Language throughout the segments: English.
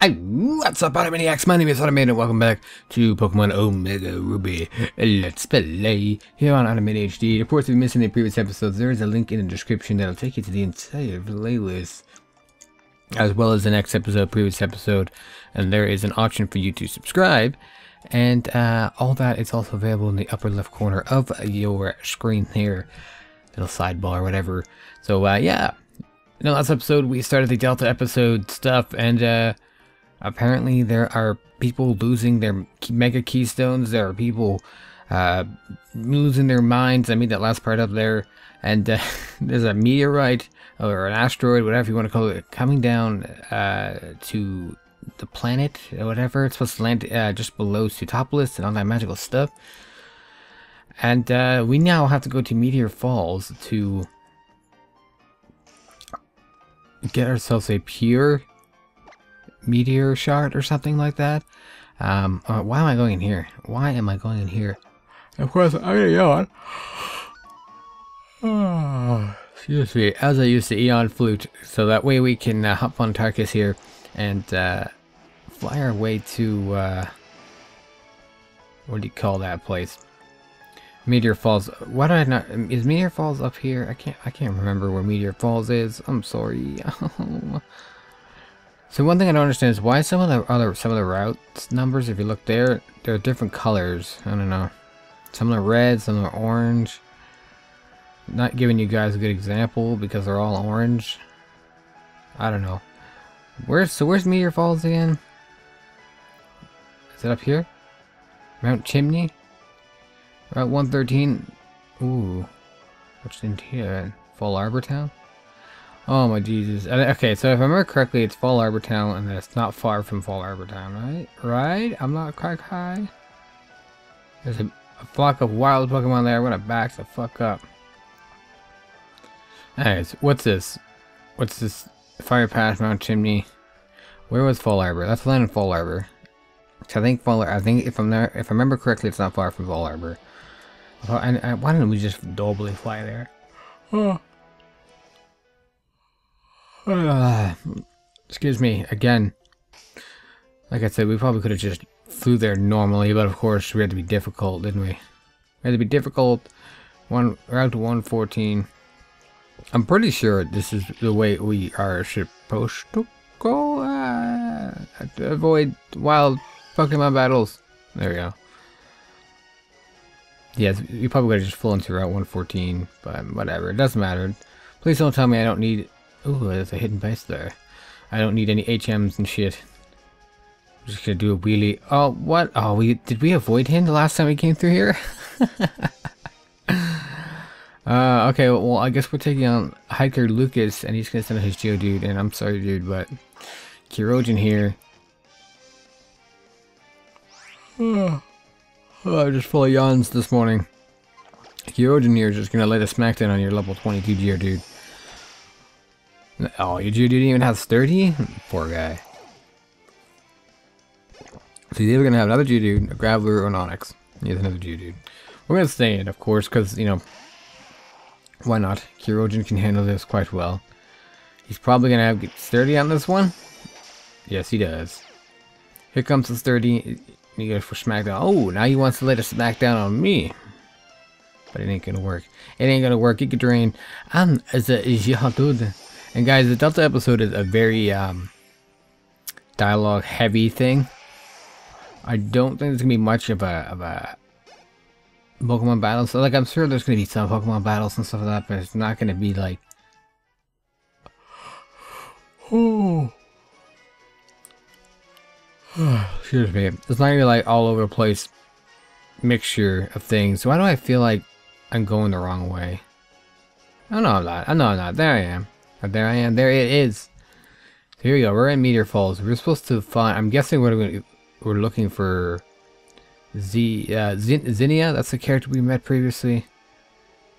What's up, Automaniacs? My name is Automated and welcome back to Pokemon Omega Ruby Let's Play here on Automated HD. Of course, if you missed any previous episodes, there is a link in the description that'll take you to the entire playlist, as well as the next episode, previous episode, and there is an option for you to subscribe, and all that is also available in the upper left corner of your screen here, little sidebar or whatever. So yeah, in the last episode we started the Delta episode stuff, and apparently there are people losing their mega keystones. There are people losing their minds. I made that last part up there. And there's a meteorite or an asteroid, whatever you want to call it, coming down to the planet or whatever. It's supposed to land just below Pseutopolis and all that magical stuff. And we now have to go to Meteor Falls to get ourselves a pure meteor shard or something like that. Why am I going in here? Why am I going in here? Of course, I'm gonna yawn. Oh, excuse me. As I use the Eon flute, so that way we can hop on Tarkus here and fly our way to what do you call that place? Meteor Falls. Why did I not? Is Meteor Falls up here? I can't remember where Meteor Falls is. I'm sorry. So one thing I don't understand is why some of the routes numbers, if you look there, they're different colors. I don't know. Some of them are red, some of them are orange. Not giving you guys a good example because they're all orange. I don't know. Where's Meteor Falls again? Is it up here? Mount Chimney? Route 113. Ooh. What's in here? Fall Arbor Town? Oh my Jesus. Okay, so if I remember correctly, it's Fall Arbor Town, and it's not far from Fall Arbor Town, right? Right? I'm not quite high. There's a flock of wild Pokemon there. I'm gonna back the fuck up. Anyways, what's this? What's this? Fire Pass, Mount Chimney. Where was Fall Arbor? That's land in Fall Arbor. So I think if I remember correctly, it's not far from Fall Arbor. And why didn't we just doubly fly there? Oh. Excuse me, again. Like I said, we probably could have just flew there normally, but of course we had to be difficult, didn't we? We had to be difficult. Route to 114. I'm pretty sure this is the way we are supposed to go to avoid wild Pokemon battles. There we go. Yes, we probably would have just flown to Route 114, but whatever, it doesn't matter. Please don't tell me I don't need... Ooh, there's a hidden base there. I don't need any HMs and shit. I'm just gonna do a wheelie. Oh, what? Oh, did we avoid him the last time we came through here? Okay, well, I guess we're taking on Hiker Lucas, and he's gonna send out his Geodude, and I'm sorry, dude, but Kyrogen here. I'm just full of yawns this morning. Kyrogen here is just gonna lay the smackdown on your level 22 Geodude. Oh, your Geodude even has 30? Poor guy. So he's either gonna have another Geodude, a Graveler, or an Onix. He has another Geodude. We're gonna stay in, of course, because, you know, why not? Kyrogen can handle this quite well. He's probably gonna have get 30 on this one. Yes, he does. Here comes the 30. You go for Smackdown. Oh, now he wants to let a Smackdown on me. But it ain't gonna work. It ain't gonna work. He could drain. As a Geodude. And guys, the Delta episode is a very dialogue heavy thing. I don't think there's gonna be much of a Pokemon battle. So like, I'm sure there's gonna be some Pokemon battles and stuff like that, but it's not gonna be like, oh, excuse me. It's not gonna be like all over the place mixture of things. So why do I feel like I'm going the wrong way? Oh no, I'm not. I know I'm not. There I am. There I am. There it is. So here we go. We're in Meteor Falls. We're supposed to find. I'm guessing we're looking for Zinnia. That's the character we met previously.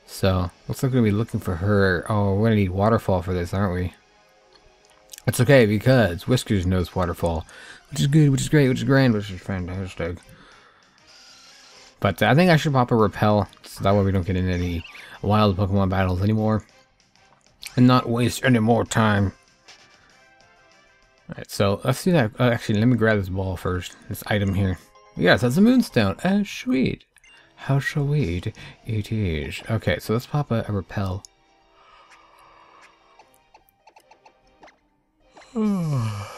So looks like we're gonna be looking for her. Oh, we're gonna need Waterfall for this, aren't we? It's okay because Whiskers knows Waterfall, which is good, which is great, which is grand, which is fantastic. But I think I should pop a Repel, so that way we don't get into any wild Pokemon battles anymore. And not waste any more time. Alright, so let's do that. Actually, let me grab this ball first. This item here. Yes, that's a moonstone. Sweet. How sweet it is. Okay, so let's pop a repel. Oh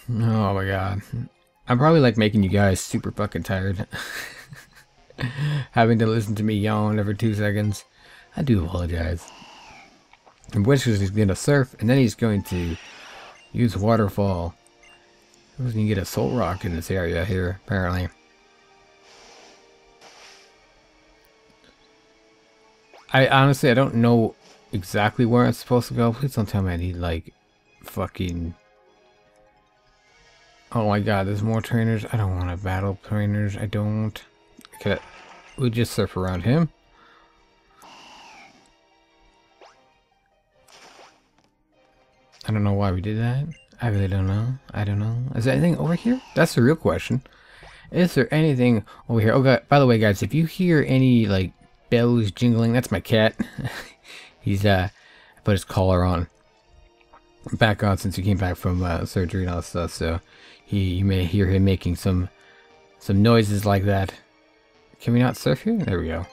my god. I'm probably like making you guys super fucking tired. Having to listen to me yawn every 2 seconds. I do apologize. And Wish is going to surf, and then he's going to use waterfall. You can get a soul rock in this area here, apparently. I honestly, I don't know exactly where it's supposed to go. Please don't tell me I need like fucking... Oh my god, there's more trainers. I don't want to battle trainers. I don't. Okay, we just surf around him. I don't know why we did that. I really don't know. I don't know. Is there anything over here? That's the real question. Is there anything over here? Oh god, by the way guys, if you hear any like bells jingling, that's my cat. He's I put his collar on. Back on since he came back from surgery and all that stuff, so you may hear him making some noises like that. Can we not surf here? There we go.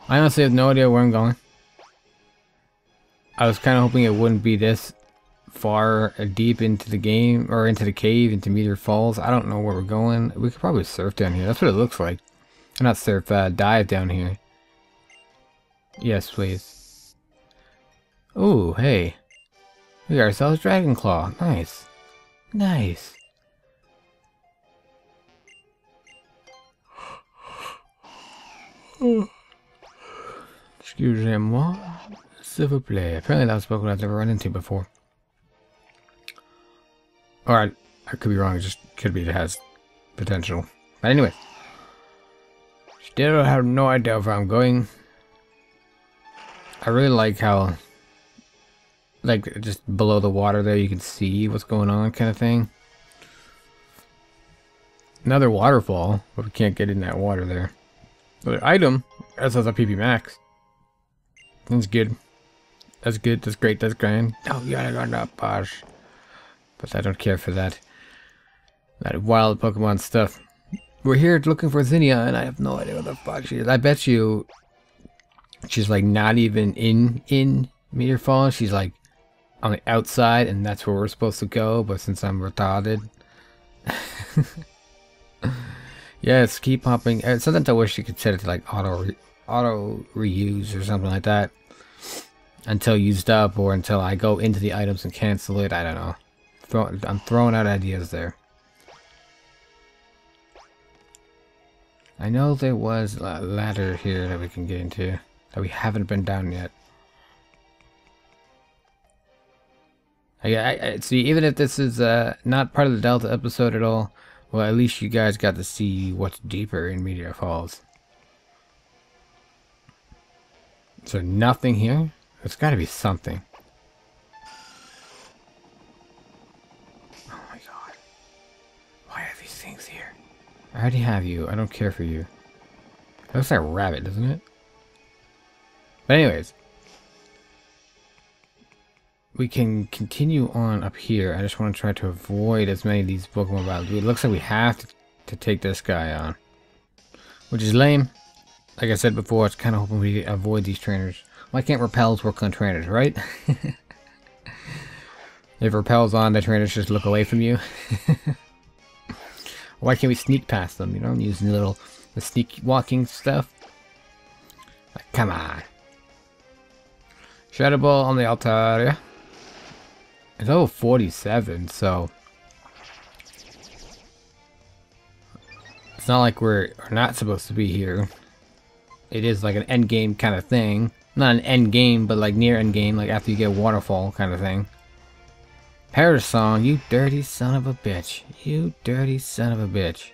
I honestly have no idea where I'm going. I was kind of hoping it wouldn't be this far deep into the game, or into the cave, into Meteor Falls. I don't know where we're going. We could probably surf down here. That's what it looks like. Not surf, dive down here. Yes, please. Oh, hey. We got ourselves Dragon Claw. Nice. Nice. Excusez-moi. S'il vous plaît. Apparently that was Pokemon I've never run into before. Alright, I could be wrong. It just could be it has potential. But anyway. Still have no idea where I'm going. I really like how, like, just below the water there you can see what's going on kind of thing. Another waterfall, but we can't get in that water there. Another item. That says a PP Max. That's good. That's good. That's great. That's grand. Oh, you gotta go that boss. But I don't care for that. That wild Pokemon stuff. We're here looking for Zinnia, and I have no idea what the fuck she is. I bet you she's like not even in Meteor Falls. She's like on the outside, and that's where we're supposed to go. But since I'm retarded, yes, keep popping. Sometimes I wish you could set it to like auto reuse or something like that until used up, or until I go into the items and cancel it. I don't know. I'm throwing out ideas there. I know there was a ladder here that we can get into that we haven't been down yet. I see, even if this is not part of the Delta episode at all, well, at least you guys got to see what's deeper in Meteor Falls. Is there nothing here? There's got to be something. Oh my god. Why are these things here? I already have you. I don't care for you. It looks like a rabbit, doesn't it? But anyways. We can continue on up here. I just want to try to avoid as many of these Pokemon battles. It looks like we have to take this guy on. Which is lame. Like I said before, I was kind of hoping we avoid these trainers. Why can't repels work on trainers, right? If repels on, the trainers just look away from you. Why can't we sneak past them, you know, using the sneak walking stuff? Like, come on. Shadow Ball on the Altaria. It's level 47, so it's not like we're not supposed to be here. It is like an end game kind of thing. Not an end game, but like near end game, like after you get waterfall kind of thing. Paris song, you dirty son of a bitch. You dirty son of a bitch.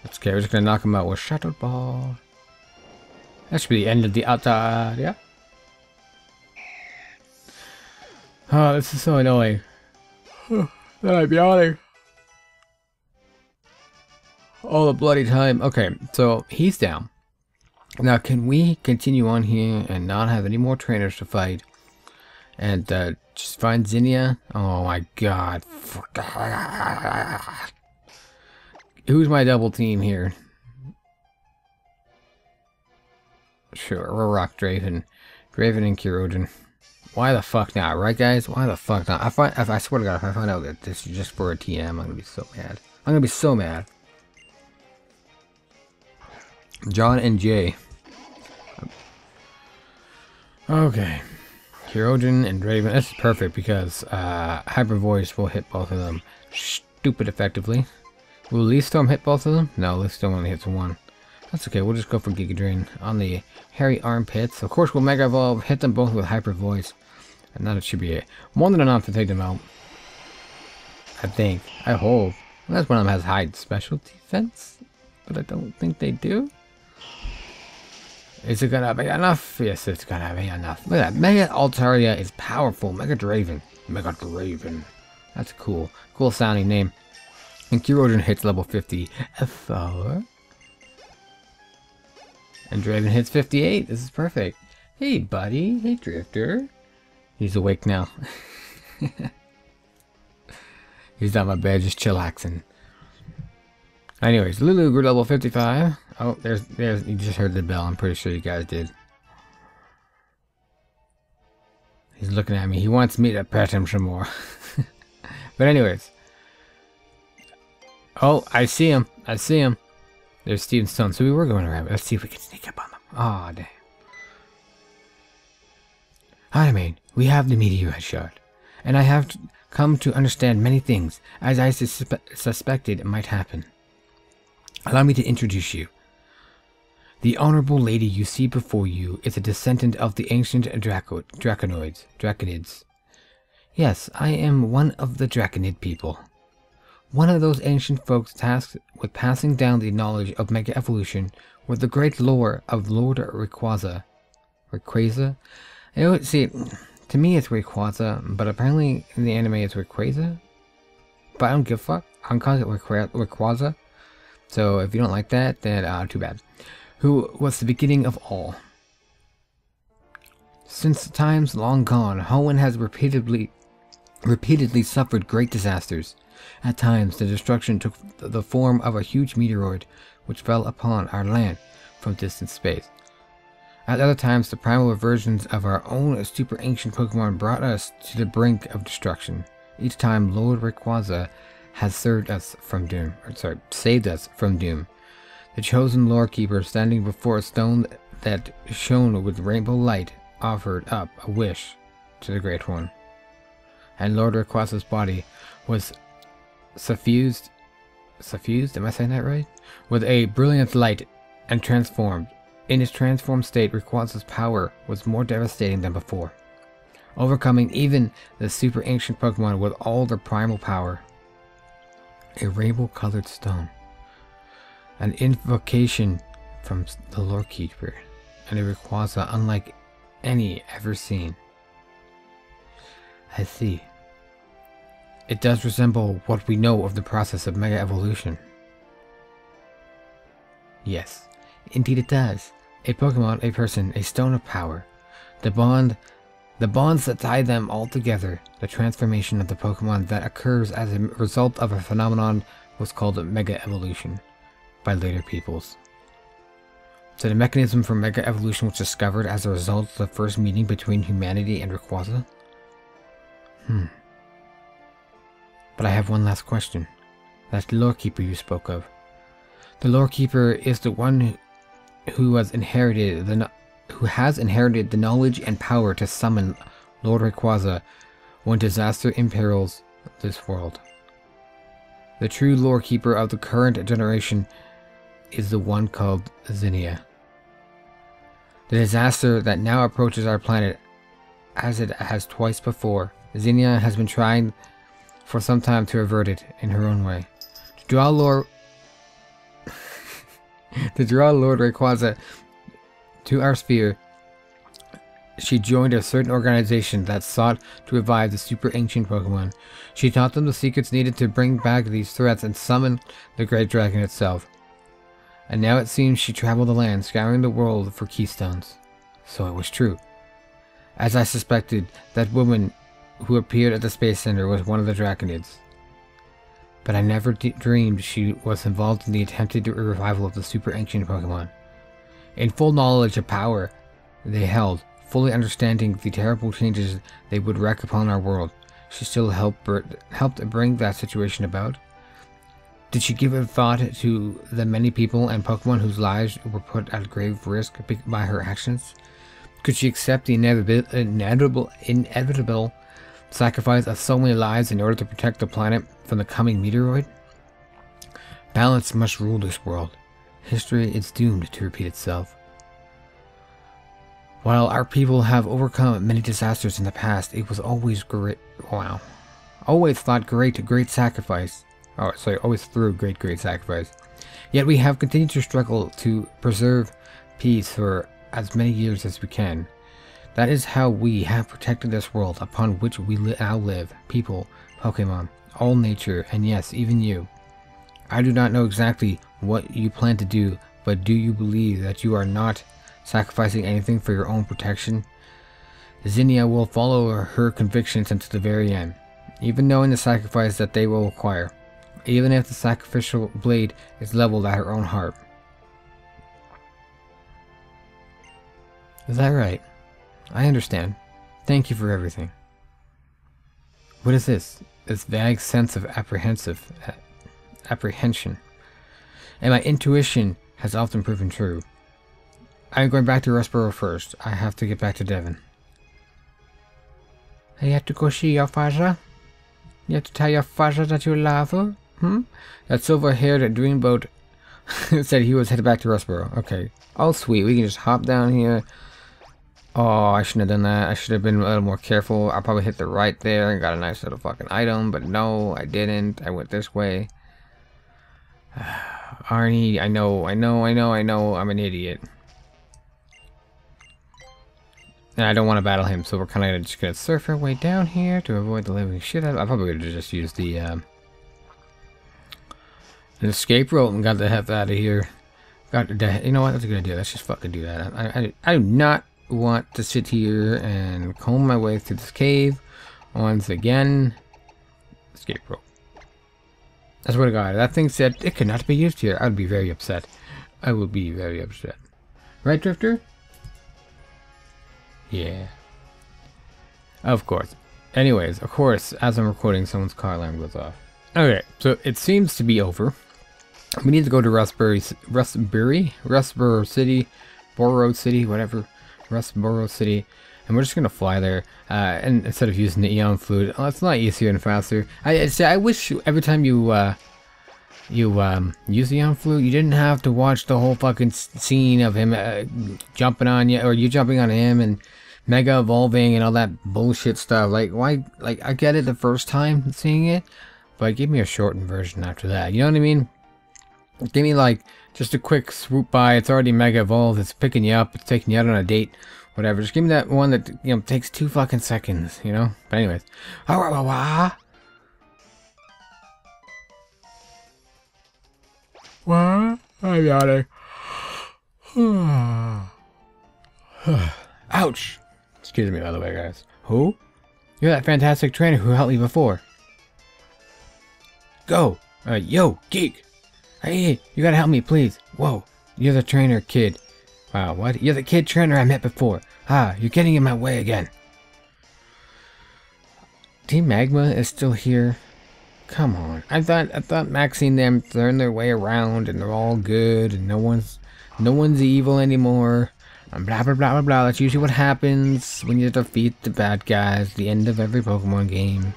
That's okay, we're just gonna knock him out with Shadow Ball. That should be the end of the Altaria. Oh, this is so annoying. That I'm yawning all the bloody time. Okay, so he's down. Now, can we continue on here and not have any more trainers to fight? And just find Zinnia. Oh my god. Who's my double team here? Sure, we'll rock Draven. Draven and Kurogen. Why the fuck not, right guys? Why the fuck not? I swear to god, if I find out that this is just for a TM, I'm gonna be so mad. I'm gonna be so mad. John and Jay. Okay. Kurogen and Draven. This is perfect because Hyper Voice will hit both of them stupid effectively. Will Leaf Storm hit both of them? No, Leaf Storm only hits one. That's okay, we'll just go for Giga Drain on the hairy armpits. Of course, we'll Mega Evolve, hit them both with Hyper Voice. And that should be it. More than enough to take them out. I think. I hope. Unless one of them has high special defense. But I don't think they do. Is it gonna be enough? Yes, it's gonna be enough. Look at that. Mega Altaria is powerful. Mega Draven. Mega Draven. That's cool. Cool sounding name. And Kurogen hits level 54. And Draven hits 58. This is perfect. Hey, buddy. Hey, Drifter. He's awake now. He's on my bed just chillaxing. Anyways, Lulu grew level 55. Oh, there's, you just heard the bell. I'm pretty sure you guys did. He's looking at me. He wants me to pet him some more. But anyways. Oh, I see him. I see him. There's Steven Stone. So we were going around. Let's see if we can sneak up on them. Oh, damn. Hoenn, we have the meteorite shard. And I have come to understand many things, as I suspected might happen. Allow me to introduce you. The honorable lady you see before you is a descendant of the ancient Draconids. Yes, I am one of the Draconid people. One of those ancient folks tasked with passing down the knowledge of Mega Evolution with the great lore of Lord Rayquaza. Rayquaza? See, to me it's Rayquaza, but apparently in the anime it's Rayquaza. But I don't give a fuck. I'm calling it Rayquaza. So if you don't like that, then too bad. Who was the beginning of all. Since times long gone, Hoenn has repeatedly suffered great disasters. At times, the destruction took the form of a huge meteoroid, which fell upon our land from distant space. At other times, the primal versions of our own super ancient Pokemon brought us to the brink of destruction. Each time, Lord Rayquaza has saved us from doom. The chosen lore keeper, standing before a stone that shone with rainbow light, offered up a wish to the Great One. And Lord Rayquaza's body was suffused, am I saying that right? With a brilliant light and transformed. In its transformed state, Rayquaza's power was more devastating than before, overcoming even the super ancient Pokemon with all their primal power. A rainbow-colored stone. An invocation from the lore keeper, and a Rayquaza unlike any ever seen. I see. It does resemble what we know of the process of Mega Evolution. Yes, indeed it does. A Pokemon, a person, a stone of power. The bonds that tie them all together. The transformation of the Pokemon that occurs as a result of a phenomenon was called Mega Evolution by later peoples. So the mechanism for Mega Evolution was discovered as a result of the first meeting between humanity and Rayquaza? But I have one last question. That's the lore keeper you spoke of. The lore keeper is the one who has inherited the knowledge and power to summon Lord Rayquaza when disaster imperils this world. The true lore keeper of the current generation is the one called Zinnia. The disaster that now approaches our planet, as it has twice before, Zinnia has been trying for some time to avert it in her own way. To draw Lord Rayquaza to our sphere, she joined a certain organization that sought to revive the super ancient Pokemon. She taught them the secrets needed to bring back these threats and summon the Great Dragon itself. And now it seems she traveled the land, scouring the world for keystones. So it was true. As I suspected, that woman who appeared at the Space Center was one of the Draconids. But I never dreamed she was involved in the attempted revival of the super ancient Pokemon. In full knowledge of power they held, fully understanding the terrible changes they would wreak upon our world, she still helped bring that situation about. Did she give a thought to the many people and Pokemon whose lives were put at grave risk by her actions? Could she accept the inevitable sacrifice of so many lives in order to protect the planet from the coming Meteoroid? Balance must rule this world. History is doomed to repeat itself. While our people have overcome many disasters in the past, it was always great. Wow. Always thought great sacrifice. Oh, sorry, always through great sacrifice. Yet we have continued to struggle to preserve peace for as many years as we can. That is how we have protected this world upon which we now live. People, Pokemon, all nature, and yes, even you. I do not know exactly what you plan to do, but do you believe that you are not sacrificing anything for your own protection? Zinnia will follow her convictions until the very end, even knowing the sacrifice that they will require, even if the sacrificial blade is leveled at her own heart. Is that right? I understand. Thank you for everything. What is this? This vague sense of apprehension. And my intuition has often proven true. I'm going back to Rustboro first. I have to get back to Devon. You have to go see your father? You have to tell your father that you love her? That silver-haired dreamboat said he was headed back to Rustboro. Okay. Oh, sweet. We can just hop down here. Oh, I shouldn't have done that. I should have been a little more careful. I probably hit the right there and got a nice little fucking item, but no, I didn't. I went this way. Arnie, I know. I'm an idiot. And I don't want to battle him, so we're kind of just going to surf our way down here to avoid the living shit out of it. I probably would have just used the an escape rope and got the heck out of here. You know what? That's a good idea. Let's just fucking do that. I do not want to sit here and comb my way through this cave once again. Escape rope. I swear to God, that thing said it could not be used here. I would be very upset. I would be very upset. Right, Drifter? Yeah. Of course. Anyways, of course, as I'm recording, someone's car alarm goes off. Okay, so it seems to be over. We need to go to Rustboro City, Borough City, whatever. Rustboro City. And we're just gonna fly there, and instead of using the Eon Fluid. Oh, it's a lot easier and faster. I wish every time you use the Eon Fluid, you didn't have to watch the whole fucking scene of him jumping on you, or you jumping on him and mega evolving and all that bullshit stuff. Like, why? Like, I get it the first time seeing it, but give me a shortened version after that. You know what I mean? Give me like just a quick swoop by. It's already mega evolved. It's picking you up. It's taking you out on a date. Whatever. Just give me that one that, you know, takes 2 fucking seconds, you know? But anyways. What? I'm yawning. Ouch! Excuse me, by the way, guys. Who? You're that fantastic trainer who helped me before. Go! Yo, geek! Hey, you gotta help me, please. Whoa, you're the trainer, kid. Wow, what? You're the kid trainer I met before. Ah, you're getting in my way again. Team Magma is still here. Come on. I thought Maxine them turned their way around and they're all good and no one's evil anymore. And blah blah blah blah blah. That's usually what happens when you defeat the bad guys at the end of every Pokemon game.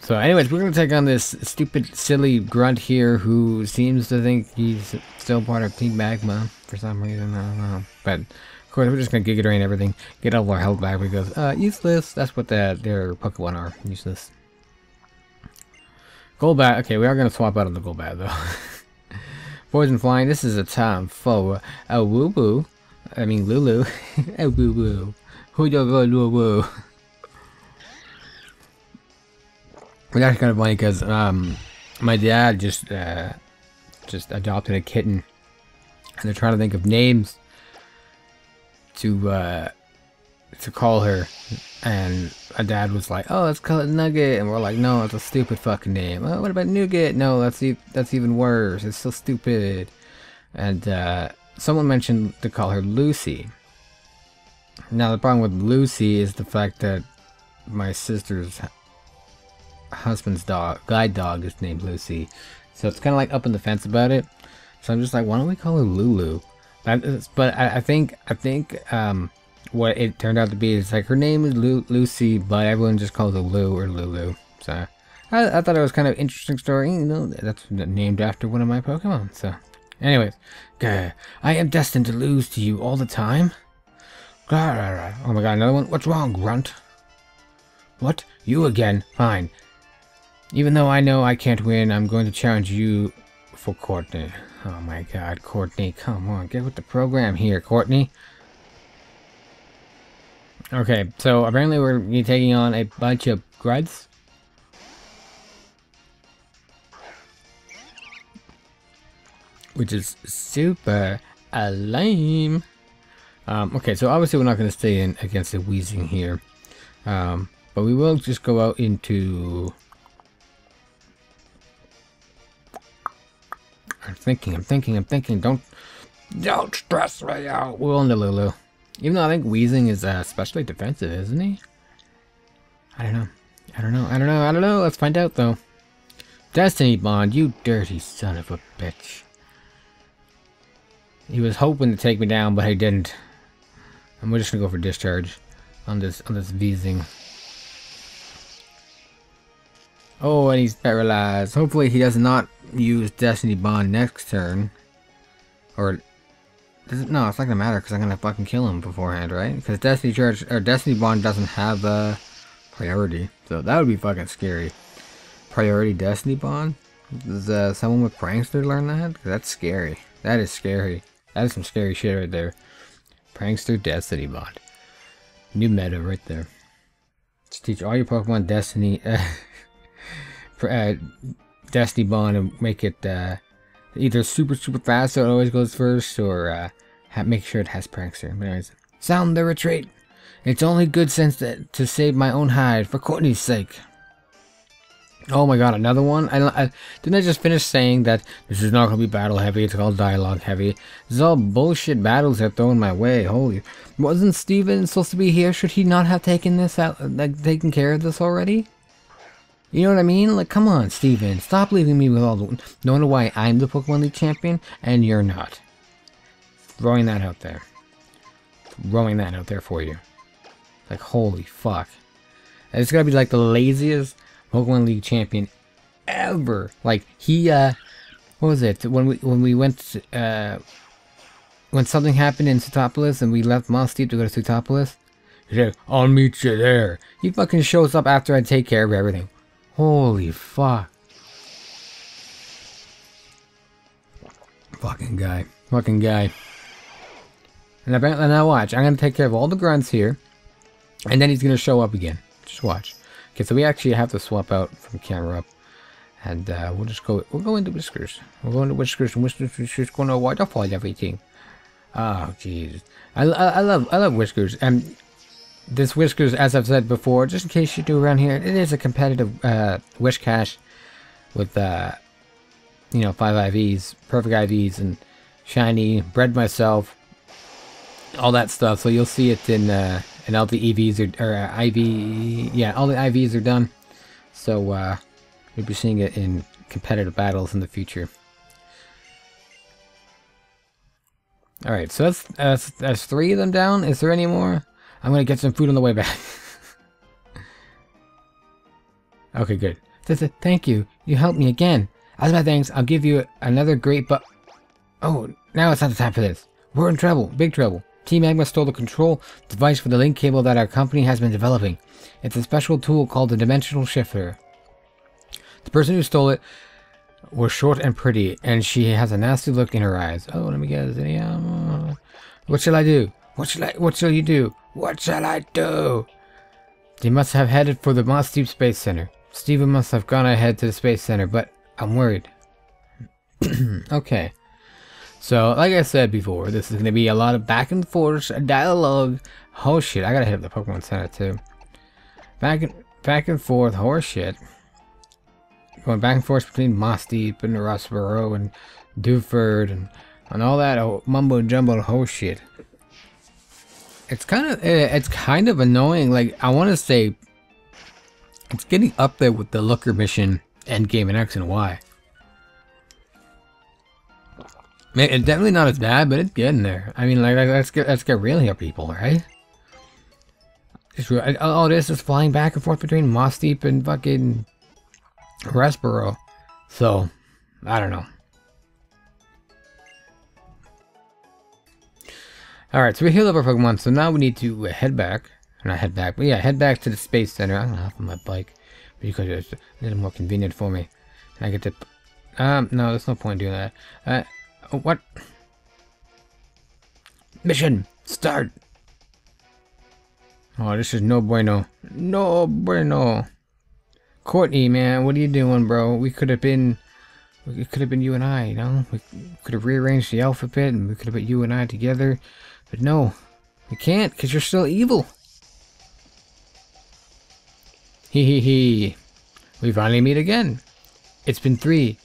So anyways, we're going to take on this stupid, silly grunt here who seems to think he's still part of Team Magma for some reason. I don't know. But, of course, we're just going to Giga Drain everything. Get all our health back because, useless. That's what their Pokemon are. Useless. Golbat. Okay, we are going to swap out on the Golbat, though. Poison Flying. This is a time for a woo-woo. I mean, Lulu. A woo-woo. Woo-woo-woo-woo. But that's kind of funny because my dad just adopted a kitten, and they're trying to think of names to to call her, and a dad was like, "Oh, let's call it Nugget," and we're like, "No, it's a stupid fucking name." "Oh, what about Nougat?" "No, that's even worse. It's so stupid." And someone mentioned to call her Lucy. Now the problem with Lucy is the fact that my sister's husband's guide dog is named Lucy, so it's kind of like up in the fence about it. So I'm just like, why don't we call her Lulu? But I think what it turned out to be is like her name is Lucy, but everyone just calls her Lou or Lulu. So I thought it was kind of an interesting story. You know, that's named after one of my Pokemon. So, anyways, I am destined to lose to you all the time. Oh my god, another one. What's wrong, Grunt? What? You again? Fine. Even though I know I can't win, I'm going to challenge you for Courtney. Oh my god, Courtney, come on, get with the program here, Courtney. Okay, so apparently we're taking on a bunch of grunts. Which is super lame. Okay, so obviously we're not going to stay in against the Wheezing here. But we will just go out into... I'm thinking. Don't stress me out. We're on the Lulu. Even though I think Wheezing is especially defensive, isn't he? I don't know. Let's find out though. Destiny Bond, you dirty son of a bitch. He was hoping to take me down, but he didn't. And we're just gonna go for discharge on this Wheezing. Oh, and he's paralyzed. Hopefully he does not use Destiny Bond next turn. Or does it? No, it's not gonna matter because I'm gonna fucking kill him beforehand, right? Because Destiny Bond doesn't have a priority, so that would be fucking scary. Priority Destiny Bond? Does someone with Prankster learn that? 'Cause that's scary. That is scary. That is some scary shit right there. Prankster Destiny Bond. New meta right there. Just teach all your Pokemon Destiny. Destiny Bond and make it either super fast so it always goes first, or make sure it has Prankster. But anyways, sound the retreat. It's only good sense to save my own hide for Courtney's sake. Oh my god, another one? Didn't I just finish saying that this is not going to be battle heavy, it's all dialogue heavy? This is all bullshit battles they're throwing my way, holy. Wasn't Steven supposed to be here? Should he not have taken this out, like, taken care of this already? You know what I mean? Like, come on, Steven, stop leaving me with all the... No wonder why I'm the Pokemon League champion, and you're not. Throwing that out there. Throwing that out there for you. Like, holy fuck. And it's gotta be like the laziest Pokemon League champion ever. Like, he, what was it? When we went, when something happened in Sootopolis and we left Mossdeep to go to Sootopolis, he said, "I'll meet you there." He fucking shows up after I take care of everything. Holy fuck. Fucking guy. And apparently, now watch, I'm gonna take care of all the grunts here, and then he's gonna show up again. Just watch. Okay, so we actually have to swap out from camera up, and we'll go into Whiskers. We'll go into Whiskers, and Whiskers is just gonna waterfall everything. Oh, jeez. I love Whiskers, and this Whiskers, as I've said before, just in case you do around here, it is a competitive Wish Cache with, you know, 5 IVs, perfect IVs, and shiny, bred myself, all that stuff. So you'll see it in all the EVs or IV, yeah, all the IVs are done. So you'll be seeing it in competitive battles in the future. All right, so that's 3 of them down. Is there any more? I'm gonna get some food on the way back. Okay, good. Thank you. You helped me again. As my thanks, I'll give you another great Oh, now it's not the time for this. We're in trouble, big trouble. Team Magma stole the control device for the link cable that our company has been developing. It's a special tool called the Dimensional Shifter. The person who stole it was short and pretty, and she has a nasty look in her eyes. Oh, let me guess. What shall I do? What shall you do? What shall I do? They must have headed for the Mossdeep Space Center. Steven must have gone ahead to the Space Center, but I'm worried. Okay. So, like I said before, this is going to be a lot of back and forth dialogue. Oh shit, I gotta hit up the Pokemon Center too. Back and forth, horse shit. Going back and forth between Moss Deep and Rossborough and Dewford and all that mumbo jumbo horse shit. It's kind of annoying. Like, I want to say it's getting up there with the Looker mission endgame in X and Y. It's definitely not as bad, but it's getting there. I mean, like, let's get real here, people, right? All this is flying back and forth between Moss Deep and fucking Rossborough. So, I don't know. Alright, so we healed up our Pokemon, so now we need to head back. Not head back, but yeah, head back to the Space Center. I'm gonna hop on my bike because it's a little more convenient for me. And I get to... no, there's no point doing that. What? Mission! Start! Oh, this is no bueno. No bueno. Courtney, man, what are you doing, bro? It could have been you and I, you know? We could have rearranged the alphabet and we could have put you and I together. But no, we can't, because you're still evil. Hee. We finally meet again. It's been 3.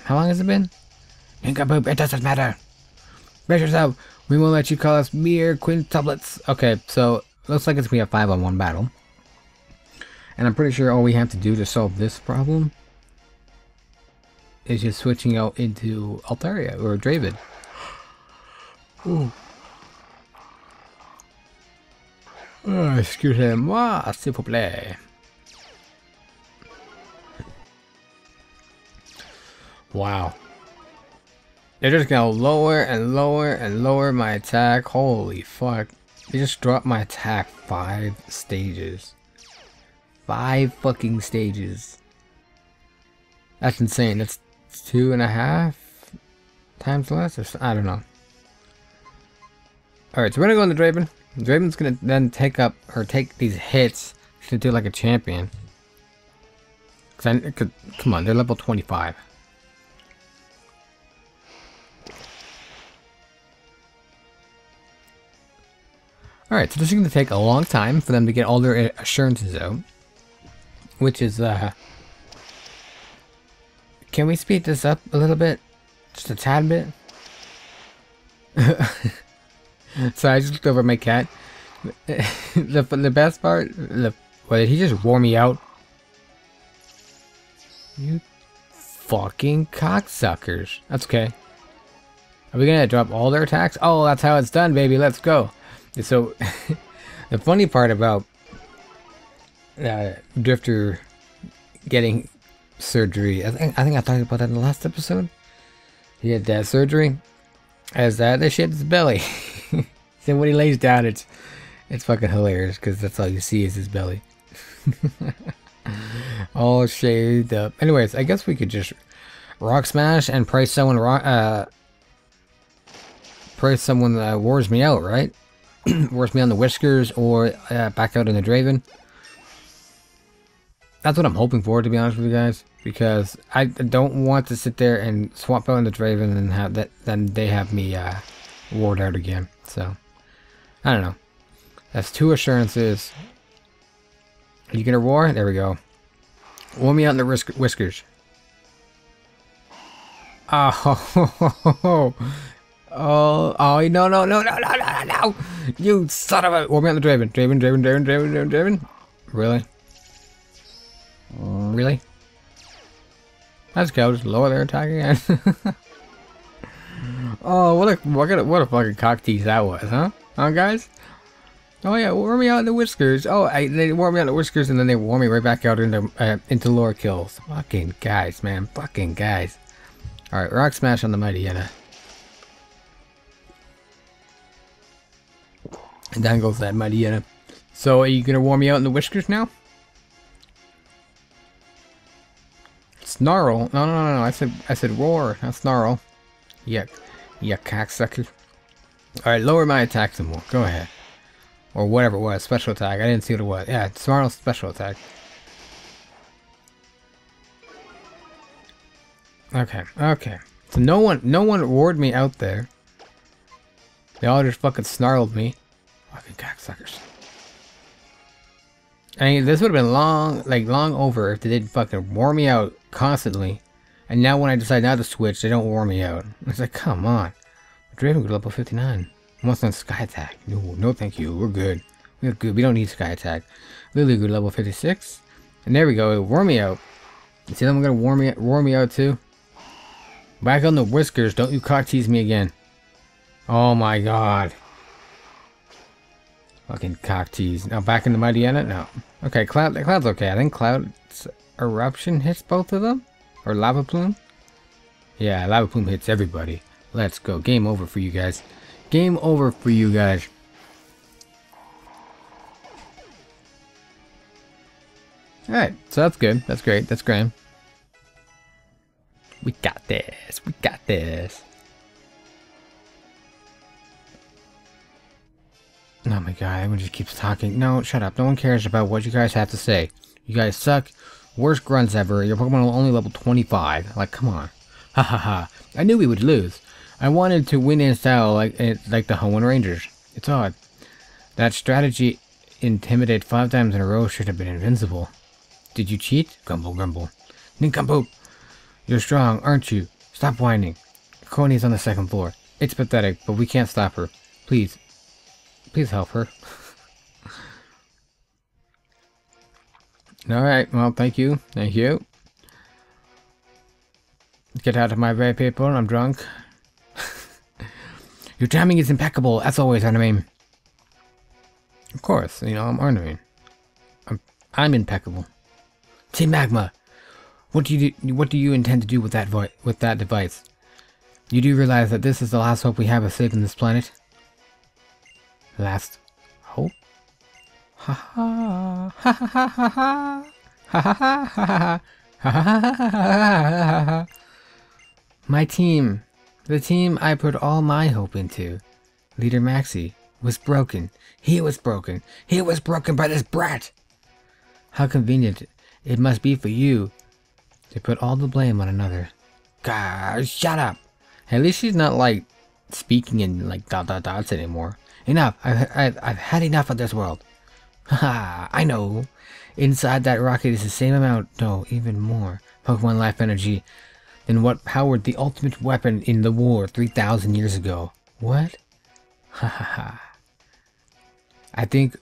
How long has it been? Inkaboop, it doesn't matter. Brace yourself. We won't let you call us mere quintuplets. Okay, so looks like it's we have 5-on-1 battle. And I'm pretty sure all we have to do to solve this problem is just switching out into Altaria or Draven. Ooh. Excusez-moi, s'il vous plaît. Wow. They're just gonna lower and lower and lower my attack. Holy fuck. They just dropped my attack 5 stages. 5 fucking stages. That's insane. That's 2.5 times less? Or I don't know. Alright, so we're gonna go into Draven. Draven's gonna then take these hits to do like a champion. Come on, they're level 25. Alright, so this is going to take a long time for them to get all their assurances out. Which is, can we speed this up a little bit? Just a tad bit? So I just looked over at my cat. The best part, well, did he just wore me out? You fucking cocksuckers. That's okay. Are we gonna drop all their attacks? Oh, that's how it's done, baby. Let's go. So, the funny part about Drifter getting surgery, I think I talked about that in the last episode. He had that surgery. As that, they shaved his belly. So when he lays down, it's fucking hilarious because that's all you see is his belly. All shaved up. Anyways, I guess we could just rock smash and pray someone wars me out, right? Wars me on the Whiskers or back out in the Draven. That's what I'm hoping for, to be honest with you guys, because I don't want to sit there and swap out in the Draven and have that. Then they have me ward out again. So I don't know. That's 2 assurances. Are you gonna roar? There we go. War me out in the Whiskers. Oh, oh, no. You son of a... War me out the Draven. Draven. Really? Really? Let's go. Just lower their attack again. Oh, what a fucking cock tease that was, huh? Huh, guys? Oh yeah, war me out in the Whiskers. Oh, they wore me out in the Whiskers and then they wore me right back out into lower kills. Fucking guys, man. Fucking guys. Alright, rock smash on the mighty Yenna. And down goes that mighty Yenna. So are you gonna warm me out in the Whiskers now? Snarl? No. I said roar, not snarl. Yuck. You cocksucker. Alright, lower my attack some more. Go ahead. Or whatever it was. Special attack. I didn't see what it was. Yeah, snarl's special attack. Okay. So no one warded me out there. They all just fucking snarled me. Fucking cocksuckers. I mean, this would have been long over if they didn't fucking warm me out constantly. And now when I decide not to switch, they don't warm me out. It's like, come on. Draven level 59. Wants on Sky Attack. No thank you. We're good. We're good. We don't need Sky Attack. Lily good level 56. And there we go. It wore me out. You see them gonna warm me out too? Back on the whiskers. Don't you cock tease me again. Oh my god. Fucking cock tease. Now back in the Mighty Enna? No. Okay, Cloud's okay. I think Cloud's eruption hits both of them? Or Lava Plume? Yeah, Lava Plume hits everybody. Let's go. Game over for you guys. Game over for you guys. Alright, so that's good. That's great. That's grand. We got this. We got this. Oh my god, everyone just keeps talking. No, shut up. No one cares about what you guys have to say. You guys suck. Worst grunts ever. Your Pokemon are only level 25. Like, come on. Ha ha ha. I knew we would lose. I wanted to win in style like the Hoenn Rangers. It's odd. That strategy, intimidate 5 times in a row, should have been invincible. Did you cheat? Grumble, grumble. Nincompoop! You're strong, aren't you? Stop whining. Coney's on the 2nd floor. It's pathetic, but we can't stop her. Please. Please help her. Alright, well, thank you. Thank you. Get out of my way, people. I'm drunk. Your timing is impeccable, as always, Arnamine. Of course, you know, I'm Arnamine. I'm impeccable. Team Magma, what do you intend to do with that device? You do realize that this is the last hope we have of saving this planet? Last hope? Ha ha ha ha ha ha ha ha ha ha ha ha. My team, the team I put all my hope into, Leader Maxie, was broken. He was broken. He was broken by this brat. How convenient it must be for you to put all the blame on another. God, shut up. At least she's not like speaking in like dots anymore. Enough. I've had enough of this world. Haha, I know. Inside that rocket is the same amount, no, even more, Pokemon life energy than what powered the ultimate weapon in the war 3,000 years ago. What? Hahaha. I think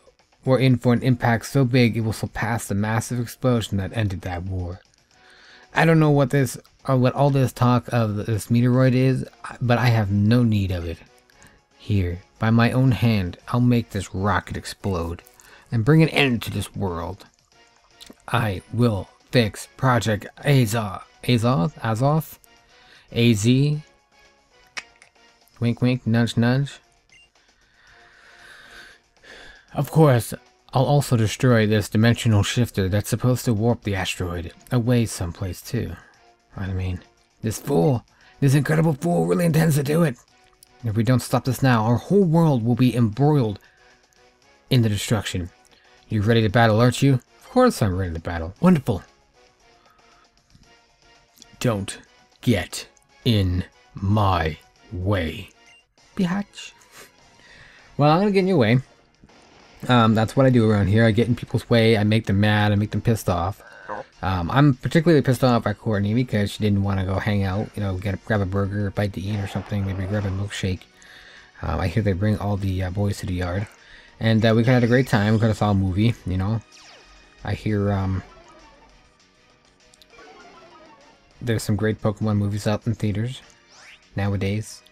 we're in for an impact so big it will surpass the massive explosion that ended that war. I don't know what all this talk of this Meteoroid is, but I have no need of it. Here, by my own hand, I'll make this rocket explode and bring an end to this world. I will fix Project Azoth. AZ. Wink wink, nudge nudge. Of course, I'll also destroy this dimensional shifter that's supposed to warp the asteroid away someplace too. I mean, this incredible fool really intends to do it. If we don't stop this now, our whole world will be embroiled in the destruction. You ready to battle, aren't you? Of course I'm ready to battle. Wonderful. Don't get in my way. Biatch. Well, I'm gonna get in your way. That's what I do around here. I get in people's way, I make them mad, I make them pissed off. I'm particularly pissed off at Courtney because she didn't want to go hang out, you know, grab a burger, a bite to eat or something, maybe grab a milkshake. I hear they bring all the boys to the yard. And we had a great time. We could have saw a movie, you know. I hear there's some great Pokemon movies out in theaters nowadays.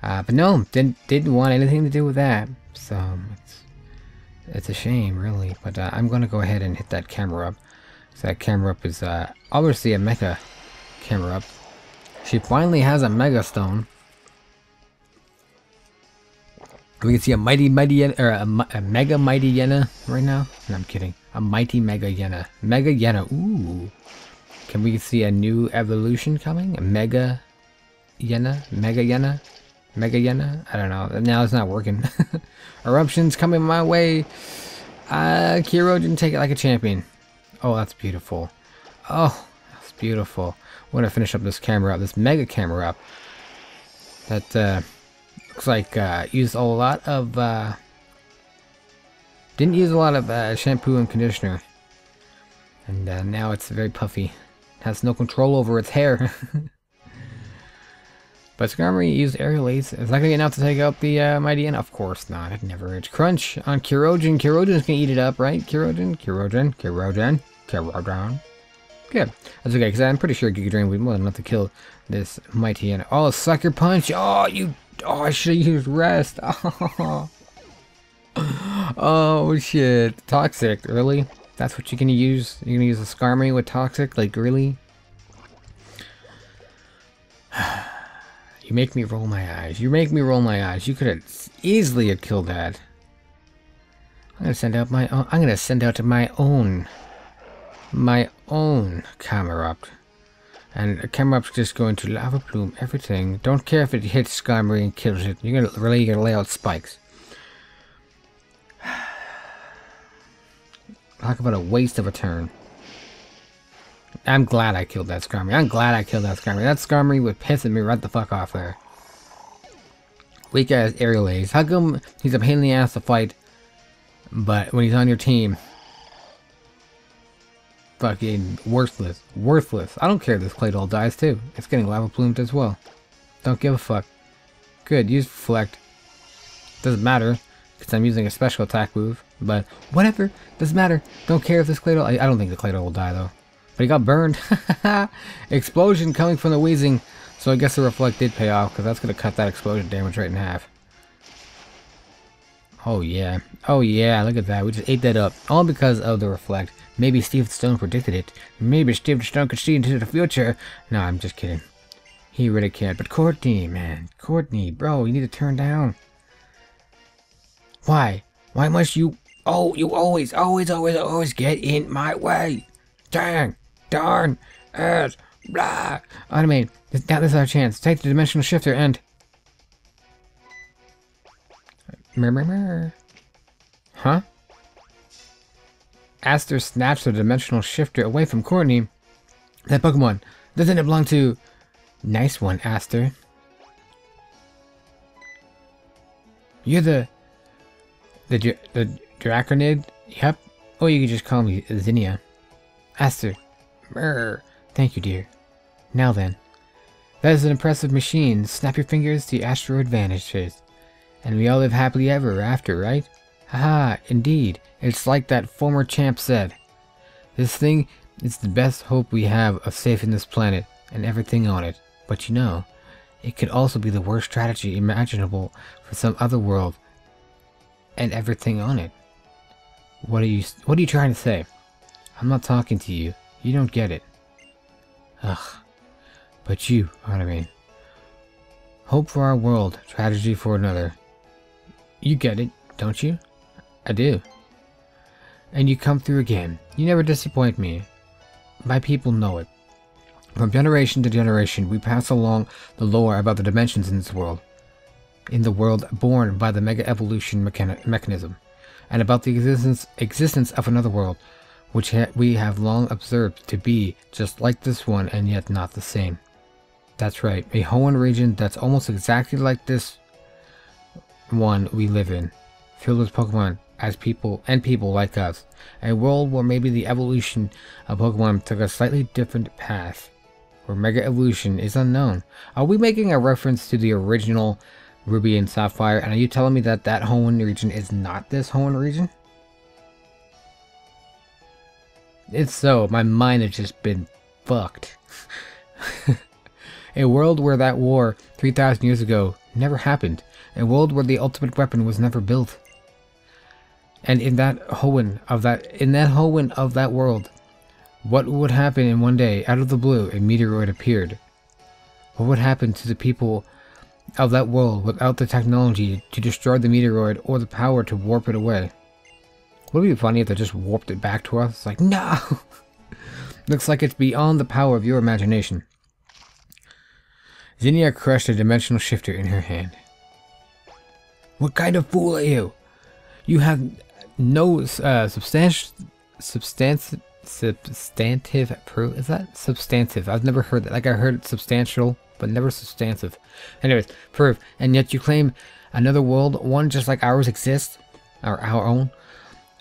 But no, didn't want anything to do with that. So it's a shame, really. But I'm gonna go ahead and hit that camera up. So that camera up is obviously a Mecha camera up. She finally has a Mega Stone. We can see a Mega Mighty Yenna right now. No, I'm kidding. A Mighty Mega Yenna. Mega Yenna. Ooh. Can we see a new evolution coming? A Mega Yenna? Mega Yenna? Mega Yenna? I don't know. Now it's not working. Eruption's coming my way. Kiro didn't take it like a champion. Oh, that's beautiful. Oh, that's beautiful. I'm gonna finish up this camera up, this Mega camera up. That looks like used a lot of Didn't use a lot of shampoo and conditioner. And now it's very puffy. Has no control over its hair. But Skarmory used aerial ace. Is that going to be enough to take out the Mighty N? Of course not. It never is. Crunch on Kyrogen. Kyrogen's going to eat it up, right? Kyrogen. Good. That's okay, because I'm pretty sure Giga Drain would be more than enough to kill this Mighty N. Oh, Sucker Punch. Oh, you... Oh, I should have used Rest. Oh. Oh, shit. Toxic. Really? That's what you're going to use? You're going to use a Skarmory with Toxic? Like, really? You make me roll my eyes. You make me roll my eyes. You could have easily have killed that. I'm gonna send out my own. I'm gonna send out to my own Camerupt. And Camerupt's just going to Lava Plume everything. Don't care if it hits Skarmory and kills it. You're gonna really gonna lay out spikes. Talk about a waste of a turn. I'm glad I killed that Skarmory. I'm glad I killed that Skarmory. That Skarmory was pissing me right the fuck off there. Weak ass aerial ace. How come he's a pain in the ass to fight, but when he's on your team, fucking worthless. Worthless. I don't care if this Claydol dies too. It's getting lava plumed as well. Don't give a fuck. Good, use Reflect. Doesn't matter, because I'm using a special attack move, but whatever. Doesn't matter. Don't care if this Claydol... I don't think the Claydol will die though. But he got burned. Explosion coming from the Weezing. So I guess the Reflect did pay off, because that's going to cut that explosion damage right in half. Oh yeah. Oh yeah, look at that. We just ate that up. All because of the Reflect. Maybe Steve Stone predicted it. Maybe Steve Stone could see into the future. No, I'm just kidding. He really can't. But Courtney, man. Courtney, bro, you need to turn down. Why? Why must you... Oh, you always get in my way. Dang. Darn. Ass. Blah. Automate. This is our chance. Take the dimensional shifter and... Huh? Aster snatched the dimensional shifter away from Courtney. That Pokemon. Doesn't it belong to... Nice one, Aster. You're the Draconid? Yep. Or you could just call me Zinnia. Aster. Thank you, dear. Now then. That is an impressive machine. Snap your fingers, the asteroid vanishes. And we all live happily ever after, right? Haha, indeed. It's like that former champ said. This thing is the best hope we have of saving this planet and everything on it. But you know, it could also be the worst strategy imaginable for some other world and everything on it. What are you trying to say? I'm not talking to you. You don't get it. Ugh. But you, what I mean. Hope for our world, tragedy for another. You get it, don't you? I do. And you come through again. You never disappoint me. My people know it. From generation to generation, we pass along the lore about the dimensions in this world. In the world born by the Mega Evolution mechanism. And about the existence of another world, which we have long observed to be just like this one and yet not the same. That's right, a Hoenn region that's almost exactly like this one we live in, filled with Pokemon as people like us. A world where maybe the evolution of Pokemon took a slightly different path, where Mega Evolution is unknown. Are we making a reference to the original Ruby and Sapphire, and are you telling me that that Hoenn region is not this Hoenn region? If so, my mind has just been fucked. A world where that war 3,000 years ago never happened. A world where the ultimate weapon was never built. And in that Hoenn of that world, what would happen in one day, out of the blue, a meteoroid appeared? What would happen to the people of that world without the technology to destroy the meteoroid or the power to warp it away? Would it be funny if they just warped it back to us? It's like, no! Looks like it's beyond the power of your imagination. Zinnia crushed a dimensional shifter in her hand. What kind of fool are you? You have no substantive proof. Is that substantive? I've never heard that. Like, I heard substantial, but never substantive. Anyways, proof. And yet you claim another world, one just like ours exists, or our own.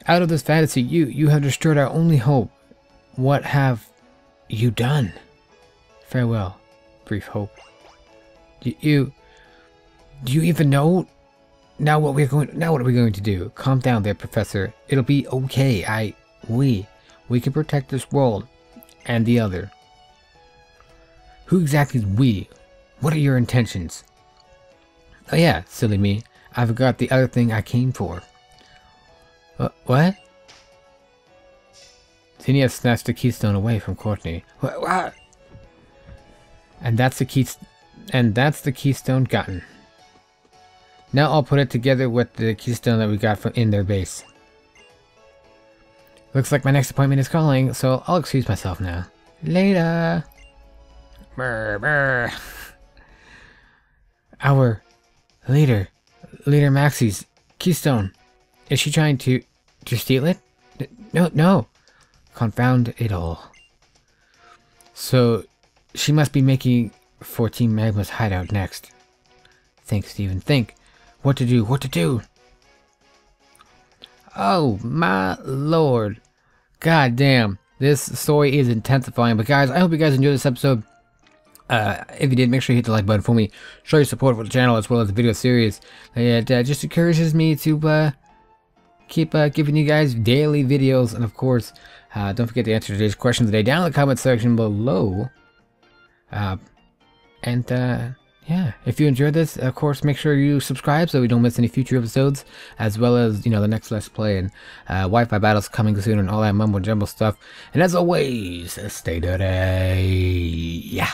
Out of this fantasy, you have destroyed our only hope. What have you done? Farewell, brief hope. Do you even know? Now what are we going to do? Calm down there, Professor. It'll be okay. We can protect this world and the other. Who exactly is we? What are your intentions? Oh yeah, silly me. I forgot the other thing I came for. What? Zinnia snatched the keystone away from Courtney. What? And that's the keystone gotten. Now I'll put it together with the keystone that we got from in their base. Looks like my next appointment is calling, so I'll excuse myself now. Later. Brr, brr. Our leader Maxie's keystone. Is she trying to steal it? No. Confound it all. So she must be making for Team Magma's hideout next. Think, Steven, think. What to do? Oh my lord. God damn. This story is intensifying. But guys, I hope you guys enjoyed this episode. If you did, make sure you hit the like button for me. Show your support for the channel as well as the video series. It just encourages me to keep giving you guys daily videos. And of course, don't forget to answer today's question today down in the comment section below. Yeah, if you enjoyed this, of course, make sure you subscribe so we don't miss any future episodes, as well as, the next Let's Play and Wi-Fi battles coming soon and all that mumbo jumbo stuff. And as always, stay dirty. Yeah.